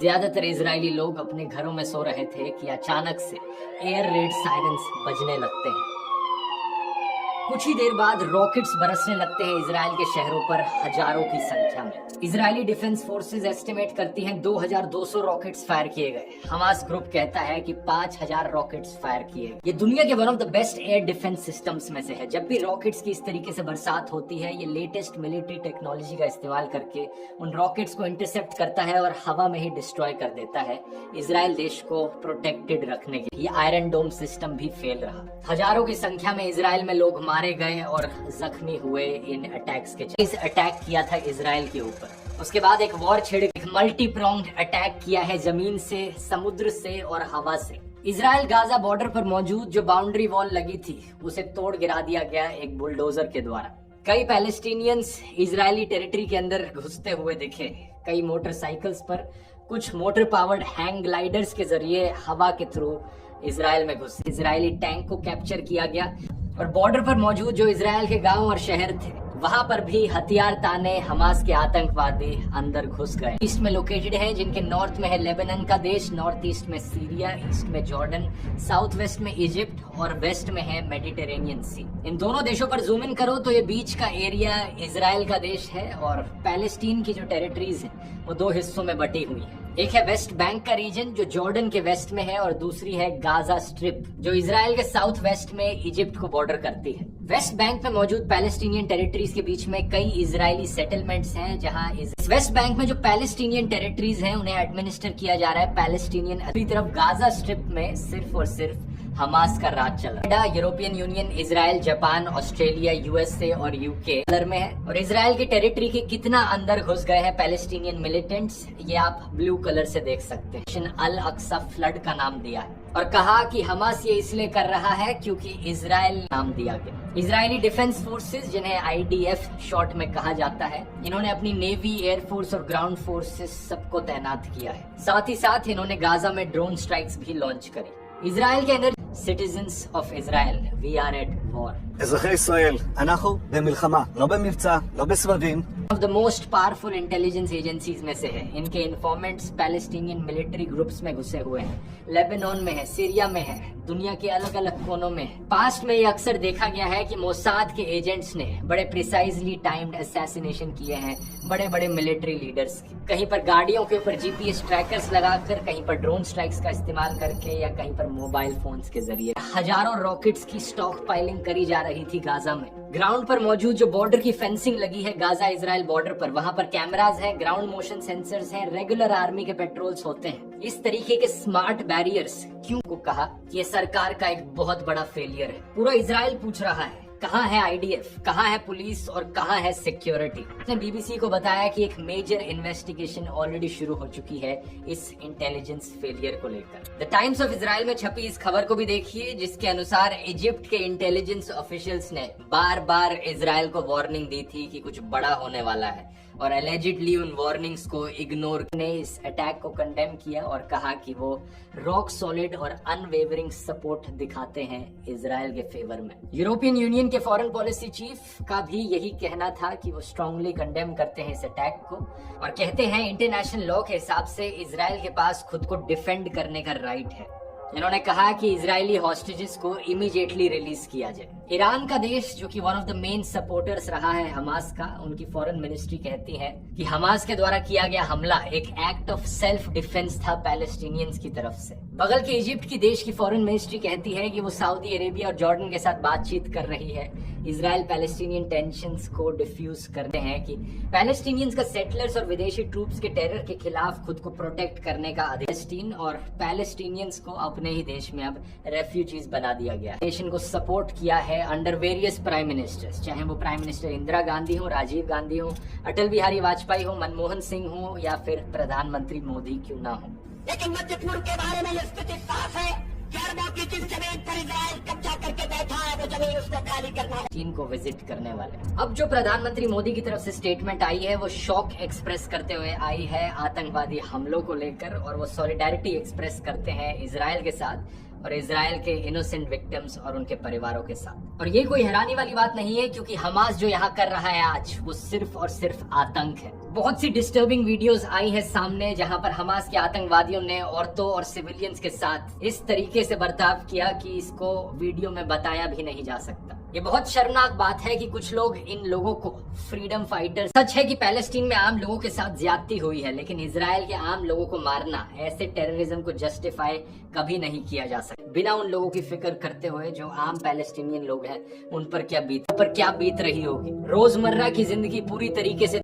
ज्यादातर इजरायली लोग अपने घरों में सो रहे थे कि अचानक से एयर रेड सायरन्स बजने लगते हैं। कुछ ही देर बाद रॉकेट्स बरसने लगते हैं इजराइल के शहरों पर हजारों की संख्या में। इजरायली डिफेंस फोर्सेस एस्टिमेट करती हैं 2200 रॉकेट्स फायर किए गए। हमास ग्रुप कहता है कि 5000 रॉकेट्स फायर किए गए। ये दुनिया के one of the best air defence systems में से है। जब भी रॉकेट्स की इस तरीके से बरसात होती है, ये लेटेस्ट मिलिट्री टेक्नोलॉजी का इस्तेमाल करके उन रॉकेट्स को इंटरसेप्ट करता है और हवा में ही डिस्ट्रॉय कर देता है, इजराइल देश को प्रोटेक्टेड रखने के। ये आयरन डोम सिस्टम भी फेल रहा। हजारों की संख्या में इजराइल में लोग मारे गए और जख्मी हुए इन अटैक्स के। इस अटैक किया था इजराइल के ऊपर। उसके बाद एक वॉर छिड़ गई। मल्टी प्रोंग्ड अटैक किया है जमीन से, समुद्र से और हवा से। इजराइल गाजा बॉर्डर पर मौजूद जो बाउंड्री वॉल लगी थी उसे तोड़ गिरा दिया गया एक बुलडोजर के द्वारा। कई पैलेस्टीनियंस इजरायली टेरिटरी के अंदर घुसते हुए दिखे, कई मोटरसाइकिल्स पर, कुछ मोटर पावर्ड हैंग ग्लाइडर्स के जरिए हवा के थ्रू इजराइल में घुसे। इजरायली टैंक को कैप्चर किया गया और बॉर्डर पर मौजूद जो इजराइल के गांव और शहर थे वहां पर भी हथियार ताने हमास के आतंकवादी अंदर घुस गए। ईस्ट में लोकेटेड है, जिनके नॉर्थ में है लेबनान का देश, नॉर्थ ईस्ट में सीरिया, ईस्ट में जॉर्डन, साउथ वेस्ट में इजिप्ट और वेस्ट में है मेडिटेरेनियन सी। इन दोनों देशों पर जूम इन करो तो ये बीच का एरिया इजराइल का देश है और पैलेस्टीन की जो टेरिटरीज है वो दो हिस्सों में बटी हुई है। एक है वेस्ट बैंक का रीजन जो जॉर्डन के वेस्ट में है और दूसरी है गाजा स्ट्रिप जो इजराइल के साउथ वेस्ट में इजिप्ट को बॉर्डर करती है। वेस्ट बैंक में मौजूद पैलेस्टीनियन टेरिटरीज के बीच में कई इजरायली सेटलमेंट्स हैं, जहां इस वेस्ट बैंक में जो पैलेस्टीनियन टेरिटरीज हैं उन्हें एडमिनिस्टर किया जा रहा है पैलेस्टीनियन। दूसरी तरफ गाजा स्ट्रिप में सिर्फ और सिर्फ हमास का राज चल रहा है। European union, Israel, Japan, Australia, USA और यूके अंदर में है। और इजराइल की टेरिटरी के कितना अंदर घुस गए हैं पैलेस्टीनियन मिलिटेंट्स, ये आप ब्लू कलर से देख सकते हैं। अल अक्सा फ्लड का नाम दिया है और कहा कि हमास ये इसलिए कर रहा है क्योंकि इजराइल नाम दिया गया। इजरायली डिफेंस फोर्सेस, जिन्हें आईडीएफ शॉर्ट में कहा जाता है, इन्होंने अपनी नेवी, एयरफोर्स और ग्राउंड फोर्सेस सबको तैनात किया है। साथ ही साथ इन्होंने गाजा में ड्रोन स्ट्राइक्स भी लॉन्च करी। इजराइल के अंदर citizens of Israel, we are at war. אזרחי ישראל, אנחנו במלחמה, לא במבצע, לא בסבבים. Of the most powerful intelligence agencies में से है। इनके इन्फॉर्मेंट्स पैलेस्टीनियन मिलिट्री ग्रुप्स में घुसे हुए हैं, लेबनान में है, सीरिया में है, दुनिया के अलग अलग कोनों में है। पास्ट में ये अक्सर देखा गया है कि मोसाद के एजेंट्स ने बड़े प्रिसाइजली टाइम्ड असैसिनेशन किए हैं बड़े बड़े मिलिट्री लीडर्स के। कहीं पर गाड़ियों के ऊपर जीपीएस ट्रैकर्स लगाकर, कहीं पर ड्रोन स्ट्राइक्स का इस्तेमाल करके या कहीं पर मोबाइल फोन्स के जरिए हजारों रॉकेट्स की स्टॉक पाइलिंग करी जा रही थी गाजा में। ग्राउंड पर मौजूद जो बॉर्डर की फेंसिंग लगी है गाजा इजराइल बॉर्डर पर, वहां पर कैमरास हैं, ग्राउंड मोशन सेंसर्स हैं, रेगुलर आर्मी के पेट्रोल्स होते हैं। इस तरीके के स्मार्ट बैरियर्स क्यों को कहा कि ये सरकार का एक बहुत बड़ा फेलियर है। पूरा इजराइल पूछ रहा है कहाँ है आईडीएफ, कहाँ है पुलिस और कहाँ है सिक्योरिटी। उसने बीबीसी को बताया कि एक मेजर इन्वेस्टिगेशन ऑलरेडी शुरू हो चुकी है इस इंटेलिजेंस फेलियर को लेकर। द टाइम्स ऑफ इजराइल में छपी इस खबर को भी देखिए, जिसके अनुसार इजिप्ट के इंटेलिजेंस ऑफिशियल्स ने बार बार इजराइल को वार्निंग दी थी कि कुछ बड़ा होने वाला है और एलिजिडली उन वार्निंग्स को इग्नोर ने इस अटैक को कंडेम किया और कहा कि वो रॉक सॉलिड और अनवेवरिंग सपोर्ट दिखाते हैं इजराइल के फेवर में। यूरोपियन यूनियन के फॉरेन पॉलिसी चीफ का भी यही कहना था कि वो स्ट्रांगली कंडेम करते हैं इस अटैक को और कहते हैं इंटरनेशनल लॉ के हिसाब से इजराइल के पास खुद को डिफेंड करने का राइट है। इन्होंने कहा कि इजरायली हॉस्टेजेस को इमीडिएटली रिलीज किया जाए। ईरान का देश जो कि one of the main supporters रहा है हमास का, उनकी फॉरेन मिनिस्ट्री कहती है कि हमास के द्वारा किया गया हमला एक एक्ट ऑफ सेल्फ डिफेंस था पैलेस्टीनियंस की तरफ से। बगल के इजिप्ट की देश की फॉरेन मिनिस्ट्री कहती है कि वो सऊदी अरेबिया और जॉर्डन के साथ बातचीत कर रही है इजराइल पैलेस्टीनियन टेंशंस को डिफ्यूज करते हैं कि पैलेस्टीनियंस का सेटलर्स और विदेशी ट्रूप्स के टेरर के खिलाफ खुद को प्रोटेक्ट करने का पैलेस्टीन और पैलेस्टीनियंस को अपने ही देश में अब रेफ्यूजीज बना दिया गया। नेशन को सपोर्ट किया है अंडर वेरियस प्राइम मिनिस्टर्स, चाहे वो प्राइम मिनिस्टर इंदिरा गांधी हो, राजीव गांधी हो, अटल बिहारी वाजपेयी हो, मनमोहन सिंह हो या फिर प्रधानमंत्री मोदी क्यों ना हो। लेकिन मध्य पूर्व के बारे में यह स्थिति साफ है कि अरबों की जिस जमीन पर इजराइल कब्जा करके बैठा है वो जमीन उसको खाली करना है। चीन को विजिट करने वाले अब जो प्रधानमंत्री मोदी की तरफ से स्टेटमेंट आई है वो शॉक एक्सप्रेस करते हुए आई है आतंकवादी हमलों को लेकर और वो सॉलिडारिटी एक्सप्रेस करते हैं इजराइल के साथ और इजराइल के इनोसेंट विक्टिम्स और उनके परिवारों के साथ। और ये कोई हैरानी वाली बात नहीं है, क्योंकि हमास जो यहाँ कर रहा है आज, वो सिर्फ और सिर्फ आतंक है। बहुत सी डिस्टर्बिंग वीडियोस आई हैं सामने, जहां पर हमास के आतंकवादियों ने औरतों और सिविलियंस के साथ इस तरीके से बर्ताव किया कि इसको वीडियो में बताया भी नहीं जा सकता। ये बहुत शर्मनाक बात है कि कुछ लोग इन लोगों को फ्रीडम फाइटर्स, सच है कि पैलेस्टीन में आम लोगों के साथ ज्यादती हुई है, लेकिन इजराइल के आम लोगों को मारना, ऐसे टेररिज्म को जस्टिफाई कभी नहीं किया जा सकता, बिना उन लोगों की फिक्र करते हुए जो आम पैलेस्टीनियन लोग हैं उन पर क्या बीत रही होगी। रोजमर्रा की जिंदगी पूरी तरीके से